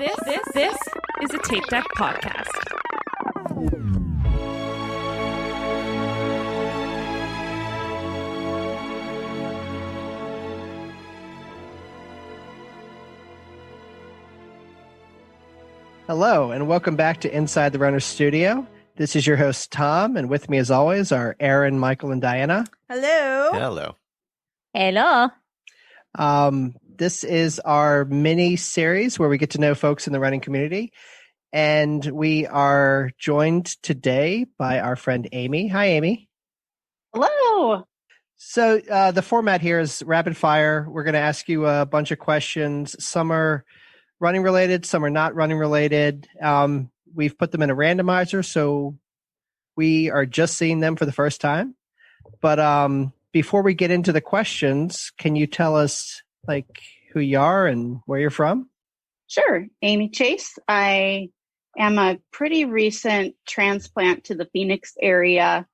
This is a Tape Deck podcast. Hello, and welcome back to Inside the Runner Studio. This is your host, Tom, and with me, as always, are Aaron, Michael, and Diana. Hello. This is our mini series where we get to know folks in the running community, and we are joined today by our friend Amy. Hi, Amy. Hello. So the format here is rapid fire. We're going to ask you a bunch of questions. Some are running related, some are not running related. We've put them in a randomizer, so we are just seeing them for the first time. But before we get into the questions, can you tell us who you are and where you're from? Sure. Amy Chase. I am a pretty recent transplant to the Phoenix area,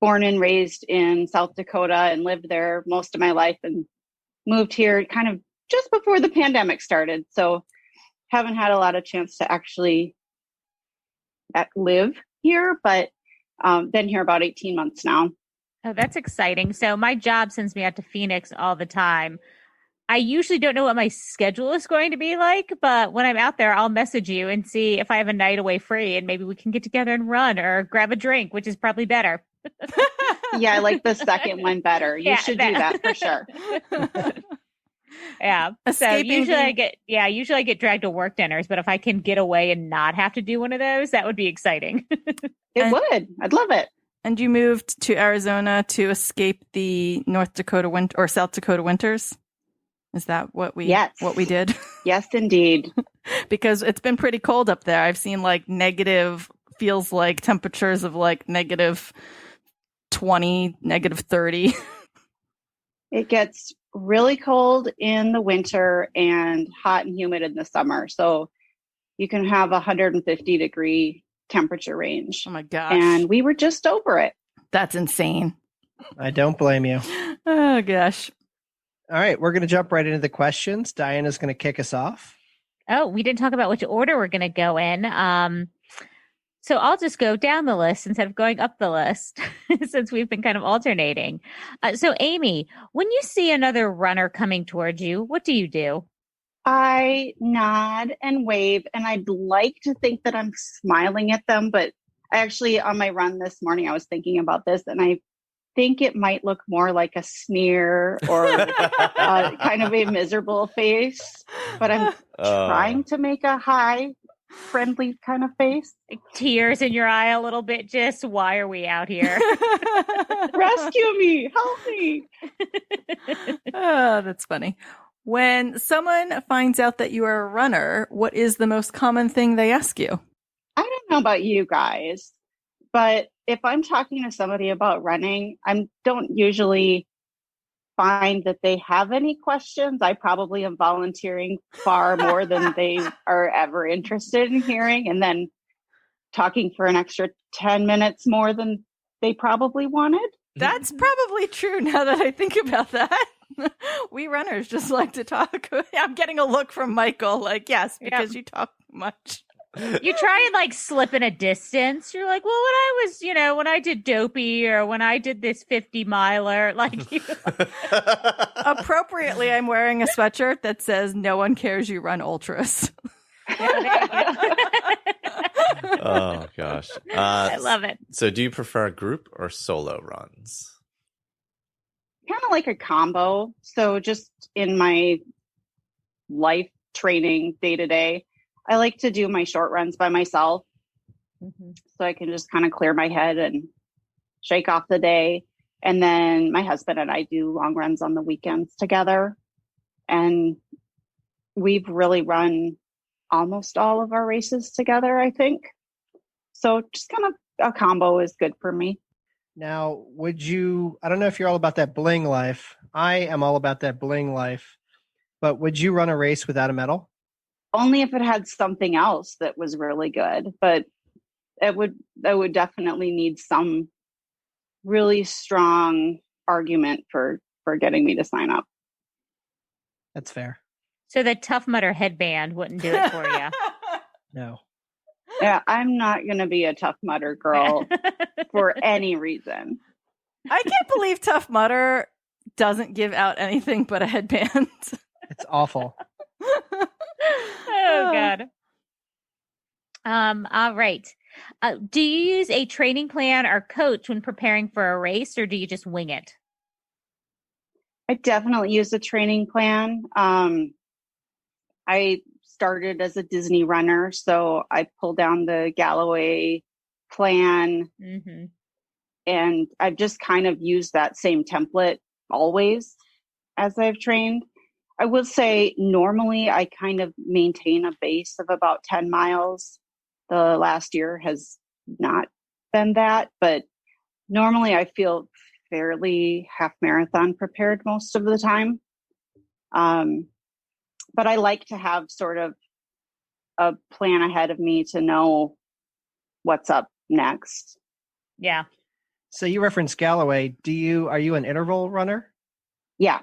born and raised in South Dakota and lived there most of my life and moved here kind of just before the pandemic started. So haven't had a lot of chance to actually live here, but been here about 18 months now. Oh, that's exciting. So my job sends me out to Phoenix all the time. I usually don't know what my schedule is going to be like, but when I'm out there, I'll message you and see if I have a night away free and maybe we can get together and run or grab a drink, which is probably better. Yeah, I like the second one better. You should do that for sure. Yeah. So usually I get dragged to work dinners, but if I can get away and not have to do one of those, that would be exciting. Would. I'd love it. And you moved to Arizona to escape the North Dakota winter or South Dakota winters? Is that what we did? Yes, indeed. Because it's been pretty cold up there. I've seen feels like temperatures of negative 20, negative 30. It gets really cold in the winter and hot and humid in the summer. So you can have 150 degree temperature range. Oh my gosh. And we were just over it. That's insane. I don't blame you. Oh gosh. All right, we're going to jump right into the questions. Diana's going to kick us off. Oh, we didn't talk about which order we're going to go in. So I'll just go down the list instead of going up the list since we've been kind of alternating. So Amy, when you see another runner coming towards you, what do you do? I nod and wave, and I'd like to think that I'm smiling at them, but actually on my run this morning, I was thinking about this, and I think it might look more like a sneer or kind of a miserable face, but I'm trying to make a hi, friendly kind of face. Tears in your eye a little bit, just why are we out here? Rescue me, help me. Oh, that's funny. When someone finds out that you are a runner, what is the most common thing they ask you? I don't know about you guys, but if I'm talking to somebody about running, I don't usually find that they have any questions. I probably am volunteering far more than they are ever interested in hearing, and then talking for an extra 10 minutes more than they probably wanted. That's probably true now that I think about that. We runners just like to talk. I'm getting a look from Michael yes, because you talk much. You try and slip in a distance. You're like, well, when I was, when I did Dopey or when I did this 50 miler, Appropriately, I'm wearing a sweatshirt that says, "No one cares you run ultras." Oh gosh. I love it. So do you prefer group or solo runs? Kind of like a combo. So just in my life training day to day, I like to do my short runs by myself. Mm-hmm. So I can just kind of clear my head and shake off the day. And then my husband and I do long runs on the weekends together. And we've really run almost all of our races together, I think. So just kind of a combo is good for me. Now, I don't know if you're all about that bling life. I am all about that bling life. But would you run a race without a medal? Only if it had something else that was really good. But I would definitely need some really strong argument for getting me to sign up. That's fair. So the Tough Mudder headband wouldn't do it for you. No. Yeah, I'm not going to be a Tough Mudder girl for any reason. I can't believe Tough Mudder doesn't give out anything but a headband. It's awful. Oh God. All right. Do you use a training plan or coach when preparing for a race, or do you just wing it? I definitely use a training plan. I started as a Disney runner, so I pulled down the Galloway plan, Mm-hmm. and I've just kind of used that same template always as I've trained. I will say normally I kind of maintain a base of about 10 miles. The last year has not been that, but normally I feel fairly half marathon prepared most of the time. But I like to have sort of a plan ahead of me to know what's up next. Yeah. So you referenced Galloway. Are you an interval runner? Yeah,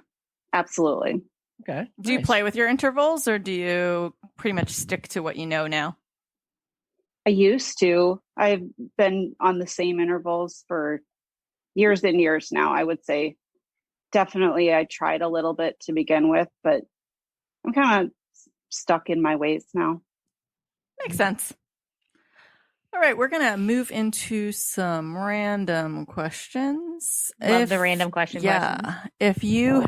absolutely. Okay. Do you nice. play with your intervals, or do you pretty much stick to what you know now? I used to. I've been on the same intervals for years and years now, I would say. Definitely, I tried a little bit to begin with, but I'm kind of stuck in my ways now. Makes sense. All right, we're going to move into some random questions. Love the random questions. If you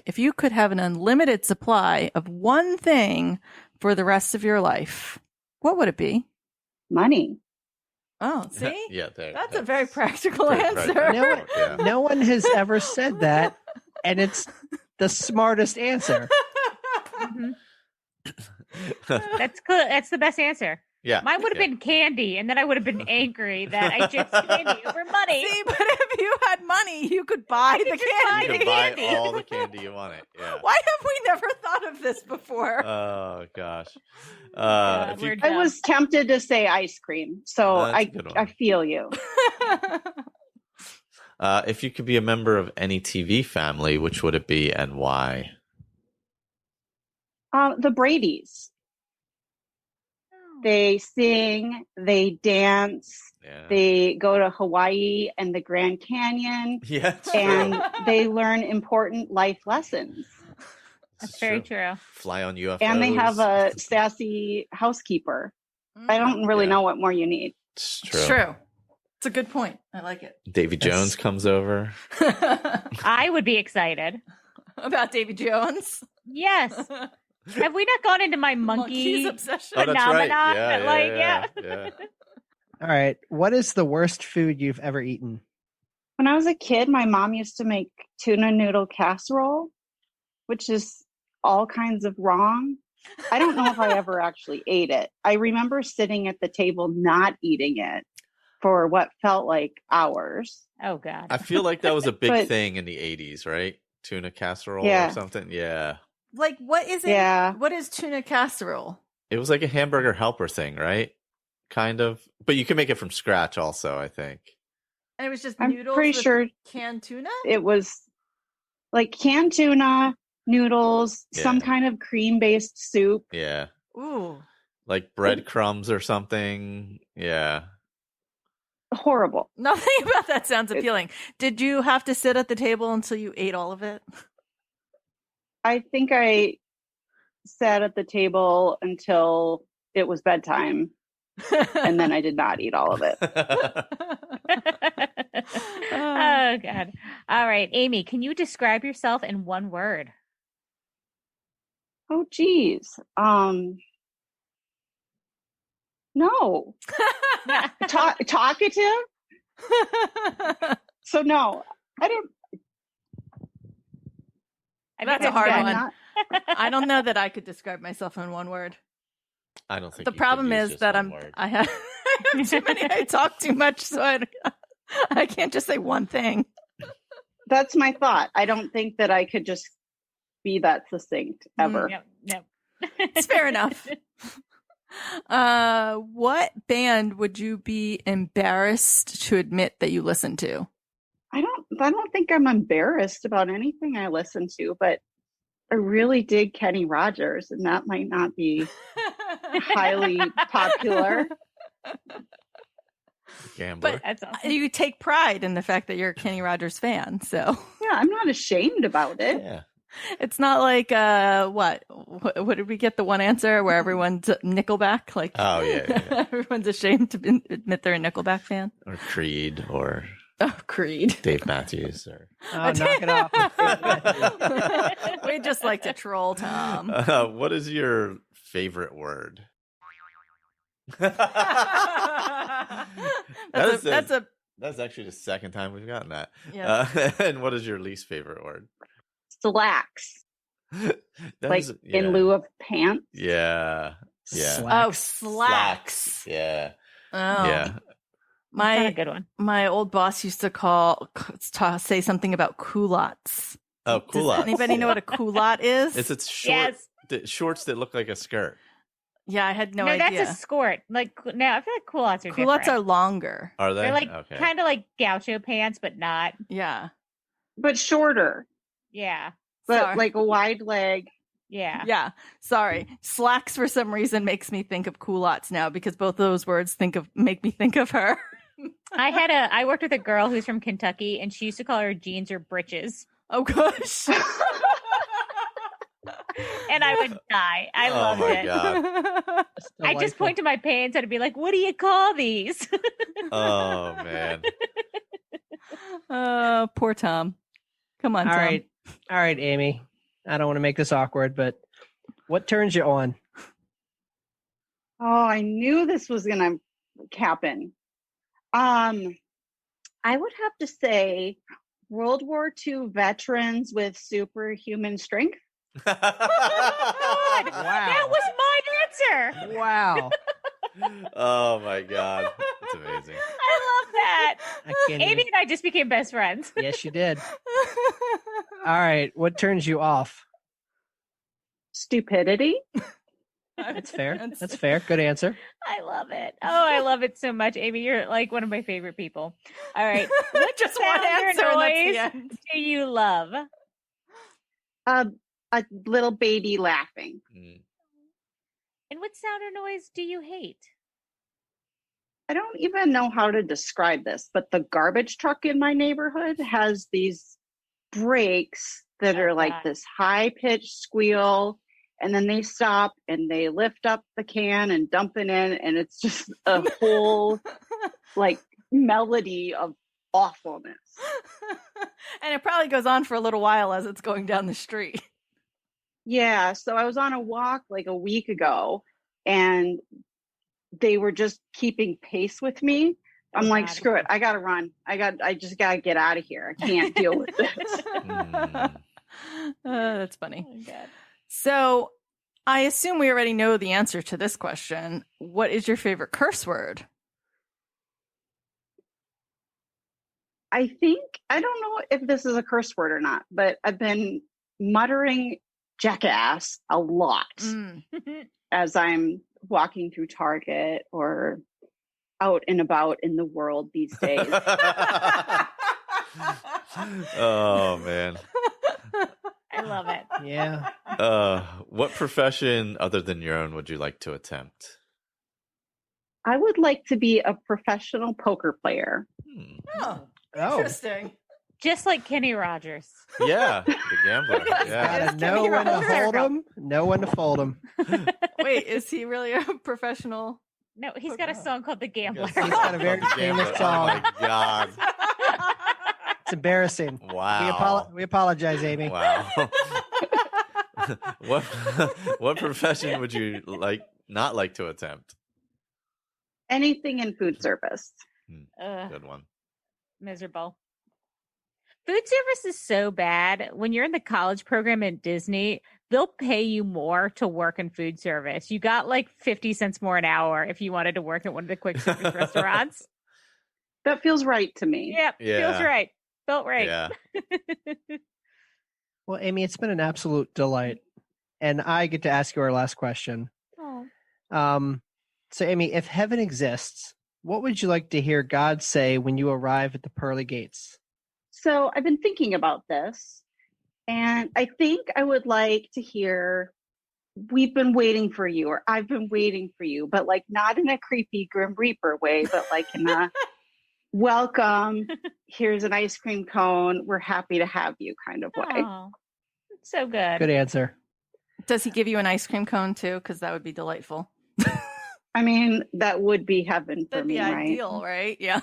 if you could have an unlimited supply of one thing for the rest of your life, what would it be? Money. Oh, see? Yeah, That's a very practical pretty answer. practical. No one has ever said that, and it's the smartest answer. Mhm. That's good. That's the best answer. Yeah. Mine would have been candy, and then I would have been angry that I chose candy over money. See, but if you had money, you could buy the could just buy candy. You the can buy candy. all the candy you wanted. Yeah. Why have we never thought of this before? Oh gosh. God, If you- we're I dumb. was tempted to say ice cream, so That's a good one. I feel you. if you could be a member of any TV family, which would it be and why? The Bradys. They sing, they dance, Yeah. they go to Hawaii and the Grand Canyon, Yeah, it's and true. they learn important life lessons. That's It's very true. Fly on UFOs. And they have a sassy housekeeper. I don't really Yeah. know what more you need. It's true. It's true. It's a good point. I like it. Davy Yes. Jones comes over. I would be excited. About Davy Jones. Yes. Have we not gone into my Monkey's monkey obsession. Oh, that's right. phenomenon? Yeah. All right. What is the worst food you've ever eaten? When I was a kid, my mom used to make tuna noodle casserole, which is all kinds of wrong. I don't know if I ever actually ate it. I remember sitting at the table not eating it for what felt like hours. Oh God. I feel like that was a big But- thing in the 80s, right? Tuna casserole Yeah. or something. Yeah. Like, what is it? Yeah. What is tuna casserole? It was like a hamburger helper thing, right? Kind of. But you can make it from scratch also, I think. And it was just I'm noodles pretty with sure canned tuna? it was like canned tuna, noodles, some Yeah. kind of cream-based soup. Yeah. Ooh. Like breadcrumbs or something. Yeah. Horrible. Nothing about that sounds appealing. Did you have to sit at the table until you ate all of it? I think I sat at the table until it was bedtime, and then I did not eat all of it. Oh God. All right, Amy, can you describe yourself in one word? Oh, geez. No. Talkative? So no, I don't. That's a hard I'm one. not- I don't know that I could describe myself in one word. I don't think The you could problem use is just that one word. I have too many. I talk too much, so I can't just say one thing. That's my thought. I don't think that I could just be that succinct ever. Yep. It's fair enough. What band would you be embarrassed to admit that you listen to? I don't think I'm embarrassed about anything I listen to, but I really dig Kenny Rogers, and that might not be highly popular. Gambler. But That's awesome. you take pride in the fact that you're a Kenny Rogers fan, so Yeah, I'm not ashamed about it. Yeah. it's not like what did we get the one answer where everyone's Nickelback? Like, Oh, yeah. everyone's ashamed to admit they're a Nickelback fan. Or Creed or Oh, Creed. Dave Matthews. Or Oh, knock it off. We just like to troll Tom. What is your favorite word? That's That's actually the second time we've gotten that. Yeah. And what is your least favorite word? Slacks, That is- in lieu of pants. Yeah. Yeah. slacks. Yeah. Oh, Yeah. That's not a My good one. my old boss used to say something about culottes. Oh, Does culottes. anybody know what a culotte is? It's short Yes. shorts that look like a skirt. Yeah, I had no No, idea. that's a skirt. Like, no, I feel like culottes are Culottes are different. longer. Are they? They're like okay. kind of like gaucho pants, but not. Yeah. But shorter, Yeah. but Sorry. like a wide leg. Yeah. Yeah. Sorry. Slacks for some reason makes me think of culottes now because both those words make me think of her. I worked with a girl who's from Kentucky, and she used to call her jeans or breeches, Oh gosh. and I would die. I Oh loved my it. God. I just point to my pants and I'd be like, "What do you call these?" Oh man. Poor Tom. Come on, All Tom. right, Amy. I don't want to make this awkward, but what turns you on? Oh, I knew this was gonna happen. I would have to say World War II veterans with superhuman strength. God, that was my answer. Wow. Oh my God. That's amazing. I love that. I can't Amy even... and I just became best friends. Yes, you did. All right. What turns you off? Stupidity. That's fair. That's fair. Good answer. I love it. Oh, I love it so much, Amy. You're like one of my favorite people. All right, what Just one sound or answer, and that's the noise end. do you love? A little baby laughing. Mm. And what sound or noise do you hate? I don't even know how to describe this, but the garbage truck in my neighborhood has these brakes that Oh, are like God. this high pitched squeal, and then they stop and they lift up the can and dump it in, and it's just a whole like melody of awfulness. And it probably goes on for a little while as it's going down the street. Yeah, so I was on a walk like a week ago, and they were just keeping pace with me. I'm Oh, like, God. screw it, I gotta run. I just gotta get out of here. I can't deal with this. Mm. That's funny. Oh, God. So I assume we already know the answer to this question. What is your favorite curse word? I think, I don't know if this is a curse word or not, but I've been muttering jackass a lot Mm. as I'm walking through Target or out and about in the world these days. Oh man. I love it. Yeah. What profession other than your own would you like to attempt? I would like to be a professional poker player. Oh, Oh. interesting. Just like Kenny Rogers. Yeah, the gambler. Yes, Yeah. Gotta know Kenny when to Rogers. hold them, know when to fold them. Wait, is he really a professional? No, he's got a song called The Gambler. He's got a very The Gambler. famous song. Oh my God. It's embarrassing. Wow. We apologize, Amy. Wow. what profession would you not like to attempt? Anything in food service. Ugh, Good one. miserable. Food service is so bad. When you're in the college program at Disney, they'll pay you more to work in food service. You got like 50 cents more an hour if you wanted to work at one of the quick service restaurants. That feels right to me. Yep. Yeah. Feels right. Felt right. Yeah. Well, Amy, it's been an absolute delight. And I get to ask you our last question. Oh. So, Amy, if heaven exists, what would you like to hear God say when you arrive at the pearly gates? So I've been thinking about this, And I think I would like to hear, we've been waiting for you, or I've been waiting for you, but like not in a creepy Grim Reaper way, but like in a welcome, here's an ice cream cone, we're happy to have you kind of way. Oh, so good. Good answer. Does he give you an ice cream cone too? Because that would be delightful. I mean, that would be heaven for That'd me, be right? ideal, right? Yeah.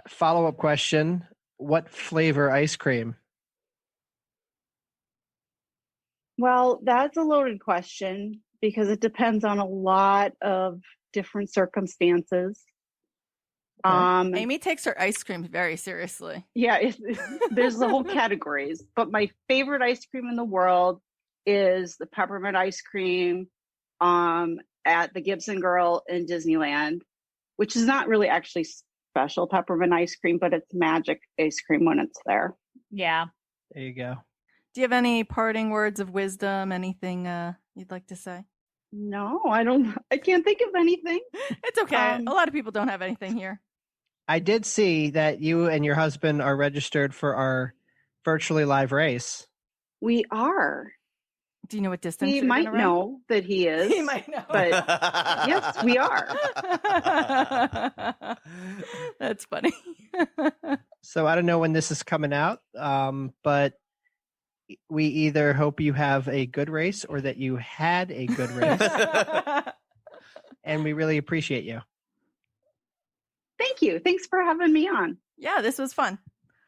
Follow-up question. What flavor ice cream? Well, that's a loaded question because it depends on a lot of different circumstances. Okay. Amy takes her ice cream very seriously. Yeah, there's the whole categories, but my favorite ice cream in the world is the peppermint ice cream at the Gibson Girl in Disneyland, which is not really actually special peppermint ice cream, but it's magic ice cream when it's there. Yeah. There you go. Do you have any parting words of wisdom? Anything you'd like to say? No, I can't think of anything. It's okay. A lot of people don't have anything here. I did see that you and your husband are registered for our virtually live race. We are. Do you know what distance He you're might gonna run? know that he is. He might know. But yes, we are. That's funny. So I don't know when this is coming out, but we either hope you have a good race or that you had a good race. And we really appreciate you. Thank you. Thanks for having me on. Yeah, this was fun.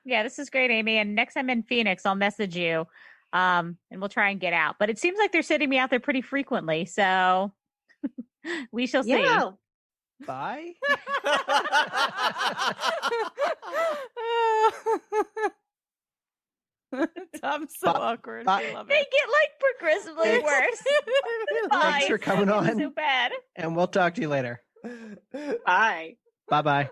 Yeah, this is great, Amy. And next time in Phoenix, I'll message you and we'll try and get out. But it seems like they're sending me out there pretty frequently. So we shall see. Yeah. Bye. Tom's so awkward. Bye. I love They it. get like progressively Thanks. worse. Thanks Bye. for coming on. So bad. And we'll talk to you later. Bye. Bye-bye.